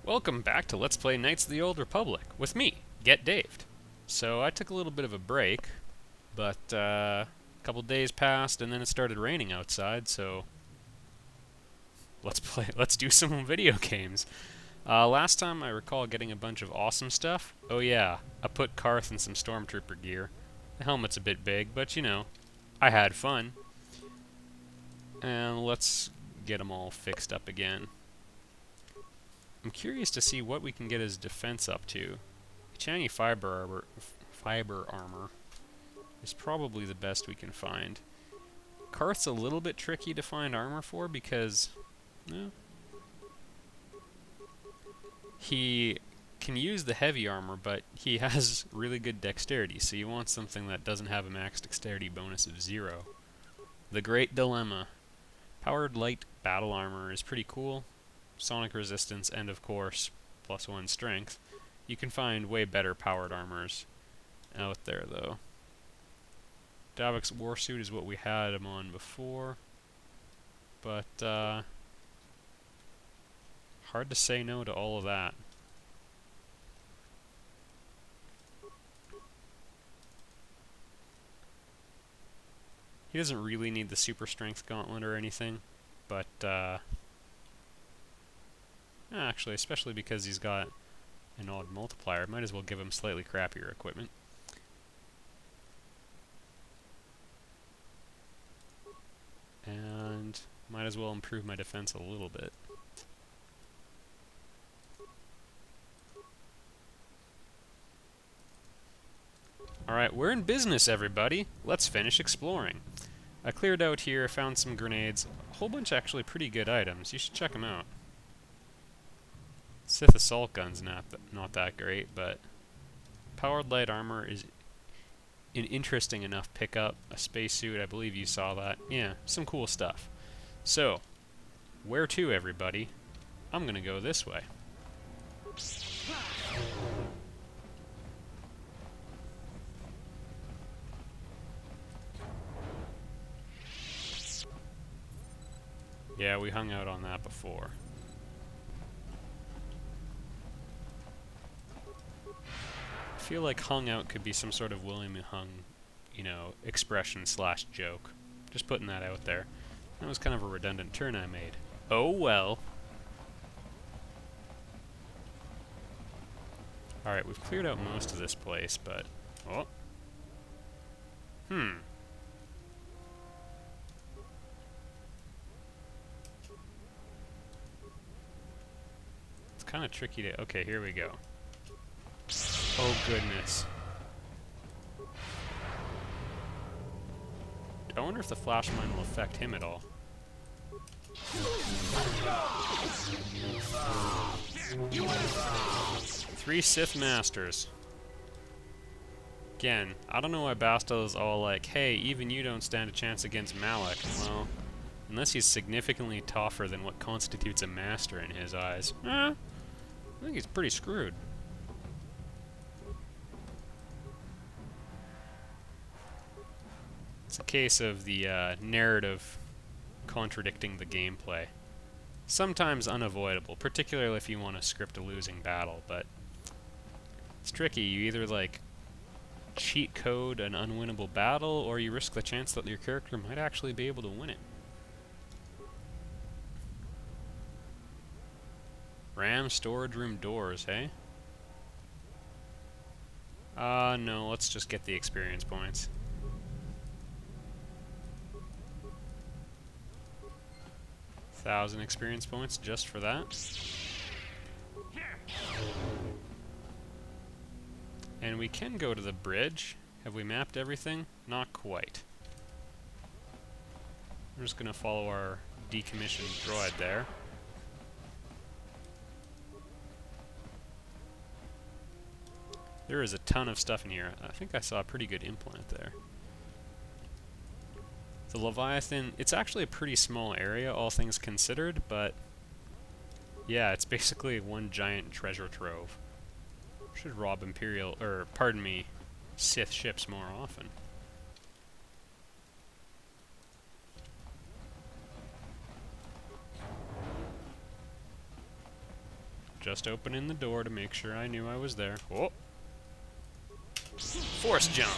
Welcome back to Let's Play Knights of the Old Republic with me, Get Daved. So I took a little bit of a break, but a couple days passed and then it started raining outside, so let's do some video games. Last time I recall getting a bunch of awesome stuff. Oh yeah, I put Carth in some Stormtrooper gear. The helmet's a bit big, but you know, I had fun. And let's get them all fixed up again. I'm curious to see what we can get his defense up to. Chani fiber armor is probably the best we can find. Carth's a little bit tricky to find armor for because he can use the heavy armor, but he has really good dexterity, so you want something that doesn't have a max dexterity bonus of 0. The great dilemma. Powered light battle armor is pretty cool. Sonic resistance, and of course, +1 strength. You can find way better powered armors out there, though. Davok's warsuit is what we had him on before, but hard to say no to all of that. He doesn't really need the super strength gauntlet or anything, but actually, especially because he's got an odd multiplier, might as well give him slightly crappier equipment. And might as well improve my defense a little bit. Alright, we're in business, everybody. Let's finish exploring. I cleared out here, found some grenades, a whole bunch of actually pretty good items. You should check them out. Sith assault gun's not that great, but powered light armor is an interesting enough pickup. A spacesuit, I believe you saw that. Yeah, some cool stuff. So, where to, everybody? I'm gonna go this way. Yeah, we hung out on that before. I feel like hung out could be some sort of William Hung, you know, expression / joke. Just putting that out there. That was kind of a redundant turn I made. Oh well. Alright, we've cleared out most of this place, but... oh. It's kind of tricky to... okay, here we go. Oh goodness. I wonder if the flash mine will affect him at all. 3 Sith Masters. Again, I don't know why Bastel is all like, hey, even you don't stand a chance against Malak. Well, unless he's significantly tougher than what constitutes a master in his eyes. I think he's pretty screwed. It's a case of the narrative contradicting the gameplay. Sometimes unavoidable, particularly if you want to script a losing battle, but it's tricky. You either, like, cheat code an unwinnable battle, or you risk the chance that your character might actually be able to win it. RAM storage room doors, hey? No, let's just get the experience points. $1,000 experience points just for that. And we can go to the bridge. Have we mapped everything? Not quite. We're just gonna follow our decommissioned droid there. There is a ton of stuff in here. I think I saw a pretty good implant there. The Leviathan, it's actually a pretty small area, all things considered, but yeah, it's basically one giant treasure trove. Should rob Imperial, or pardon me, Sith ships more often. Just opening the door to make sure I knew I was there. Oh! Force jump!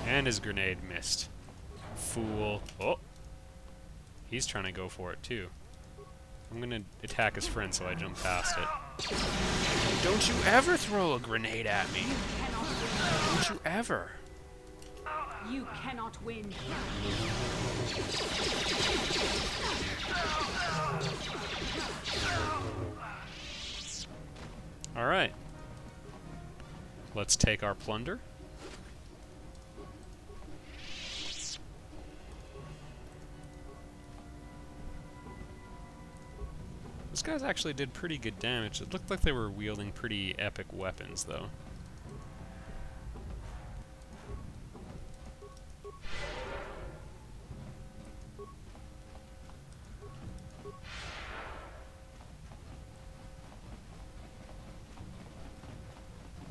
And his grenade missed. Fool. Oh! He's trying to go for it too. I'm gonna attack his friend so I jump past it. Don't you ever throw a grenade at me! Don't you ever! You cannot win. Alright. Let's take our plunder. Those guys actually did pretty good damage. It looked like they were wielding pretty epic weapons, though.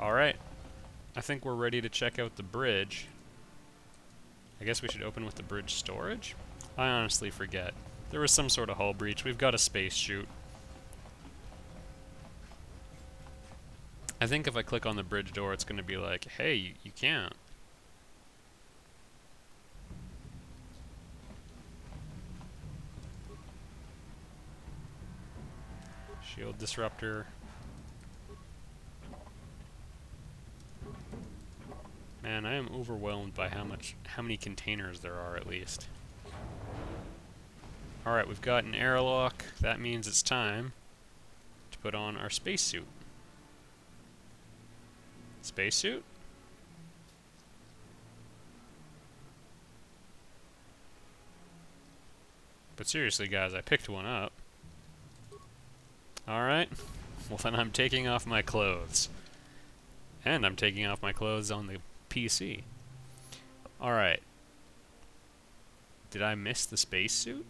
Alright. I think we're ready to check out the bridge. I guess we should open with the bridge storage? I honestly forget. There was some sort of hull breach. We've got a space chute. I think if I click on the bridge door, it's going to be like, hey, you can't. Shield disruptor. Man, I am overwhelmed by how many containers there are, at least. Alright, we've got an airlock. That means it's time to put on our spacesuit. Spacesuit? But seriously, guys, I picked one up. Alright. Well, then I'm taking off my clothes. And I'm taking off my clothes on the PC. Alright. Did I miss the spacesuit?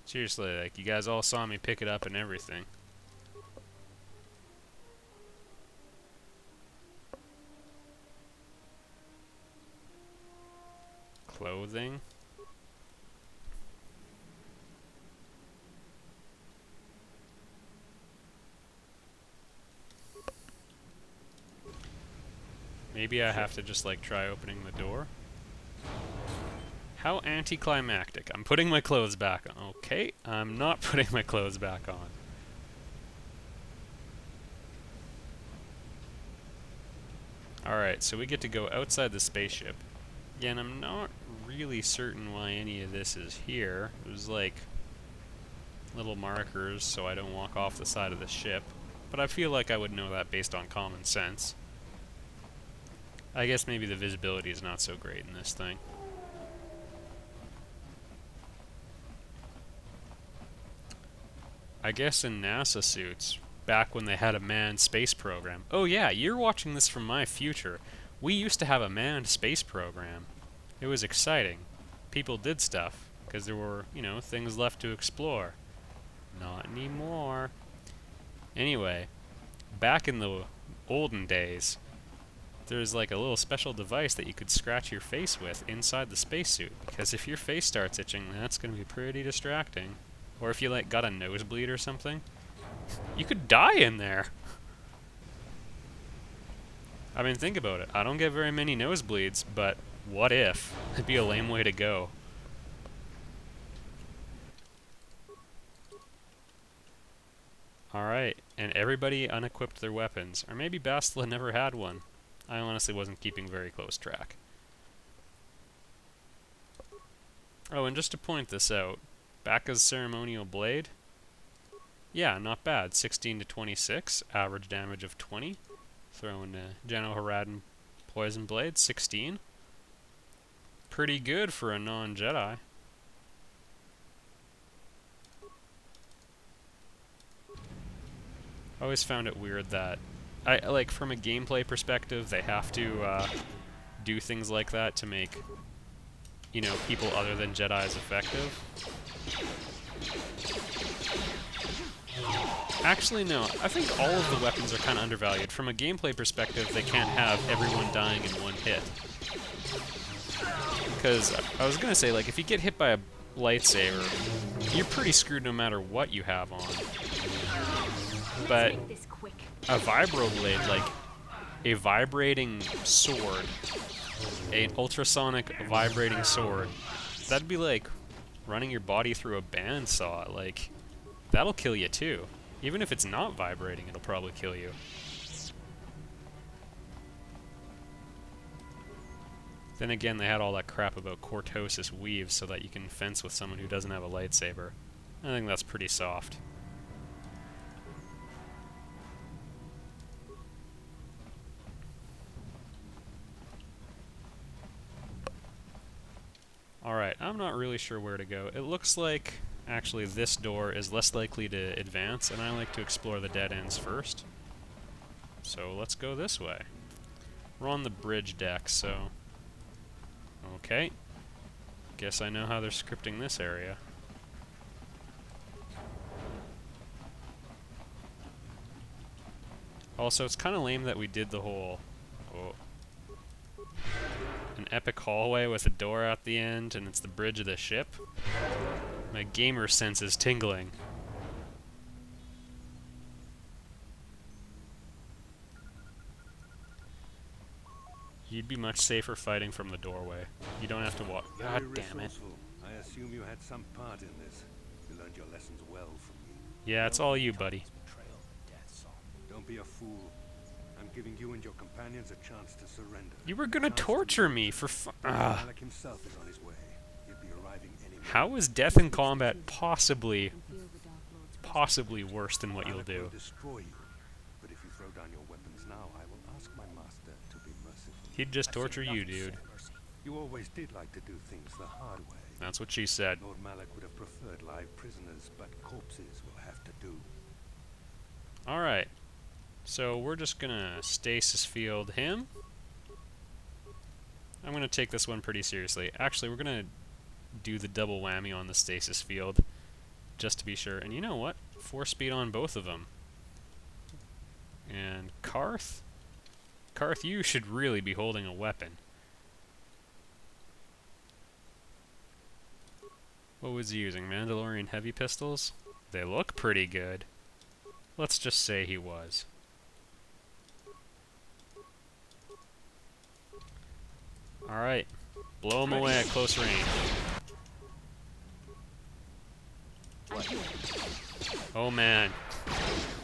Seriously, like, you guys all saw me pick it up and everything. Clothing. Maybe I have to just, like, try opening the door. How anticlimactic. I'm putting my clothes back on. Okay, I'm not putting my clothes back on. Alright, so we get to go outside the spaceship. Again, I'm not really certain why any of this is here. It was like little markers so I don't walk off the side of the ship. But I feel like I would know that based on common sense. I guess maybe the visibility is not so great in this thing. I guess in NASA suits, back when they had a manned space program. Oh yeah, you're watching this from my future. We used to have a manned space program. It was exciting. People did stuff, because there were, you know, things left to explore. Not anymore. Anyway, back in the olden days, there's like a little special device that you could scratch your face with inside the spacesuit, because if your face starts itching, that's going to be pretty distracting. Or if you like got a nosebleed or something, you could die in there. I mean, think about it. I don't get very many nosebleeds, but what if? It'd be a lame way to go. Alright, and everybody unequipped their weapons. Or maybe Bastila never had one. I honestly wasn't keeping very close track. Oh, and just to point this out, Bacca's ceremonial blade, yeah, not bad. 16 to 26, average damage of 20. Throwing Jano Haradan poison blade, 16. Pretty good for a non-Jedi. I always found it weird that, like, from a gameplay perspective, they have to do things like that to make, you know, people other than Jedis effective. Actually, no. I think all of the weapons are kind of undervalued. From a gameplay perspective, they can't have everyone dying in one hit. Because I was gonna say, like, if you get hit by a lightsaber, you're pretty screwed no matter what you have on. But Take this quick. a vibroblade, like a vibrating sword, an ultrasonic vibrating sword, that'd be like running your body through a bandsaw. Like, that'll kill you too. Even if it's not vibrating, it'll probably kill you. Then again, they had all that crap about cortosis weaves so that you can fence with someone who doesn't have a lightsaber. I think that's pretty soft. Alright, I'm not really sure where to go. It looks like, actually, this door is less likely to advance, and I like to explore the dead ends first. So let's go this way. We're on the bridge deck, so... Okay. Guess I know how they're scripting this area. Also, it's kind of lame that we did the whole... Oh, an epic hallway with a door at the end, and it's the bridge of the ship. My gamer sense is tingling. You'd be much safer fighting from the doorway. You don't have to walk. God damn it. I assume you had some part in this. You learned your lessons well from me. Yeah, it's all you, buddy. Don't be a fool. I'm giving you and your companions a chance to surrender. You were gonna torture me for Airlock himself is on his way. He'll be arriving any minute. How is death in combat possibly worse than what you'll Airlock do? will destroy you. But if you throw down your weapons now, I will ask my master to be merciful. He'd just torture you, dude. You always did like to do things the hard way. That's what she said. Lord Malak would have preferred live prisoners, but corpses will have to do. Alright. So we're just gonna stasis field him. I'm gonna take this one pretty seriously. Actually, we're gonna do the double whammy on the stasis field, just to be sure. And you know what? 4-speed on both of them. And Carth? Carth, you should really be holding a weapon. What was he using? Mandalorian heavy pistols? They look pretty good. Let's just say he was. Alright. Blow him away at close range. Oh man.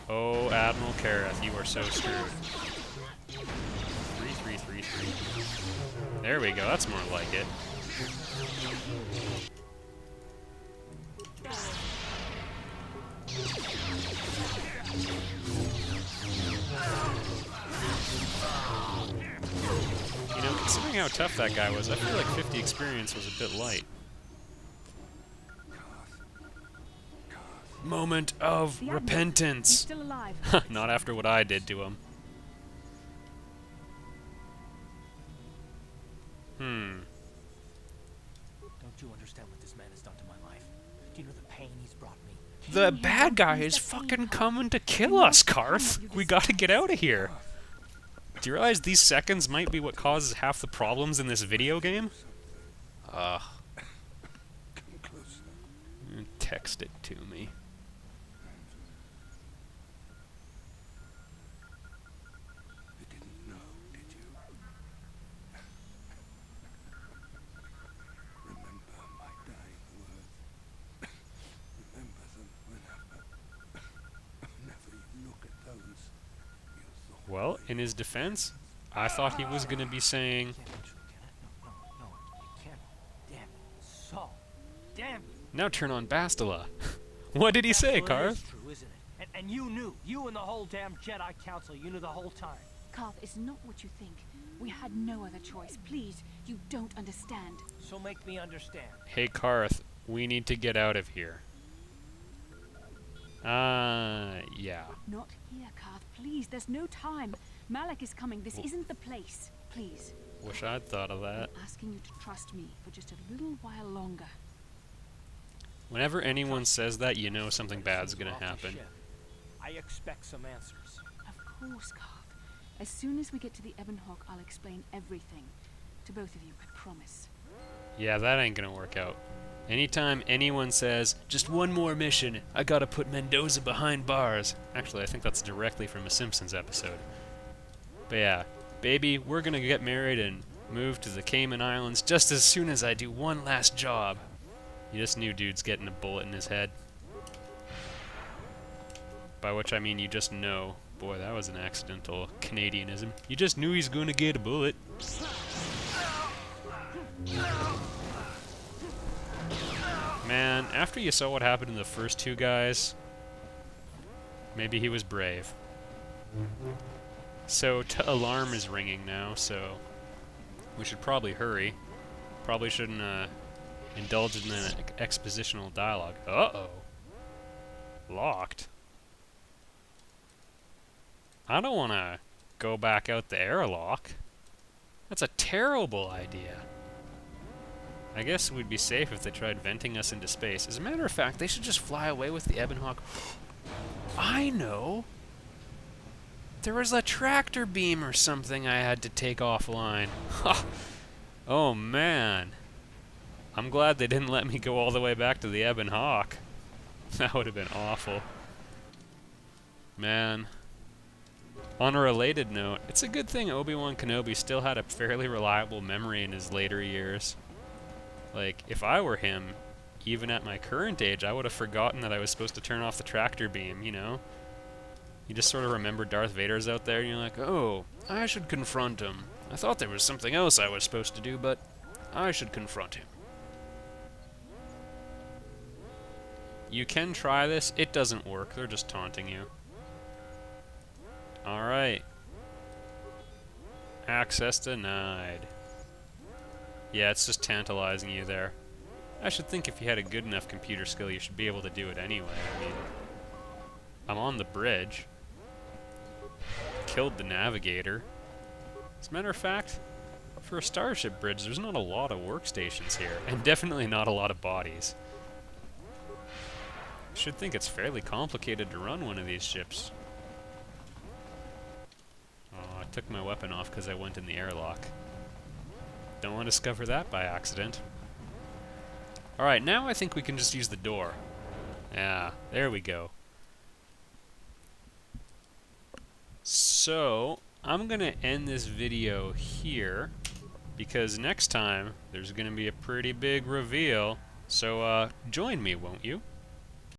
Oh, Admiral Carth, you are so screwed. 3-3-3-3. There we go, that's more like it. You know, considering how tough that guy was, I feel like 50 experience was a bit light. Moment of The Admiral, he's repentance. still alive. Not after what I did to him. Don't you understand what this man has done to my life? Do you know the pain he's brought me? The bad guy is fucking coming to kill us, Carth. We gotta get out of here. Do you realize these seconds might be what causes half the problems in this video game? Come closer. Text it to me. You didn't know, did you? Remember my dying words. Remember them whenever you look at those. You thought Well, in his defense, I thought he was gonna be saying, Can't be true, can it? No, it can't. Damn it. Saul. Damn you. now turn on Bastila. What did he say, Well, it is Carth? true, isn't it? And you knew. You and the whole damn Jedi Council, you knew the whole time. Carth is not what you think. We had no other choice. Please, you don't understand. So make me understand. Hey, Carth, we need to get out of here. Yeah. Not here, Carth. Please, there's no time. Malak is coming. This isn't the place. Please. Wish I'd thought of that. I'm asking you to trust me for just a little while longer. Whenever anyone says that, you know something bad's gonna happen. I expect some answers. Of course, Carth. As soon as we get to the Ebon Hawk, I'll explain everything. To both of you, I promise. Yeah, that ain't gonna work out. Anytime anyone says, just one more mission, I gotta put Mendoza behind bars. Actually, I think that's directly from a Simpsons episode. But yeah, baby, we're gonna get married and move to the Cayman Islands just as soon as I do one last job. You just knew dude's getting a bullet in his head. By which I mean you just know. Boy, that was an accidental Canadianism. You just knew he's gonna get a bullet. Man, after you saw what happened to the first two guys, maybe he was brave. So, alarm is ringing now, so we should probably hurry. Probably shouldn't indulge in an expositional dialogue. Uh-oh. Locked. I don't want to go back out the airlock. That's a terrible idea. I guess we'd be safe if they tried venting us into space. As a matter of fact, they should just fly away with the Ebon Hawk. I know! There was a tractor beam or something I had to take offline. Ha! Oh man. I'm glad they didn't let me go all the way back to the Ebon Hawk. That would have been awful. Man. On a related note, it's a good thing Obi-Wan Kenobi still had a fairly reliable memory in his later years. Like, if I were him, even at my current age, I would have forgotten that I was supposed to turn off the tractor beam, you know? You just sort of remember Darth Vader's out there, and you're like, oh, I should confront him. I thought there was something else I was supposed to do, but I should confront him. You can try this. It doesn't work. They're just taunting you. Alright. Access denied. Yeah, it's just tantalizing you there. I should think if you had a good enough computer skill, you should be able to do it anyway. I mean, I'm on the bridge. Killed the navigator. As a matter of fact, for a starship bridge, there's not a lot of workstations here, and definitely not a lot of bodies. I should think it's fairly complicated to run one of these ships. Oh, I took my weapon off because I went in the airlock. Don't want to discover that by accident. Alright, now I think we can just use the door. Yeah, there we go. So, I'm going to end this video here, because next time there's going to be a pretty big reveal. So, join me, won't you?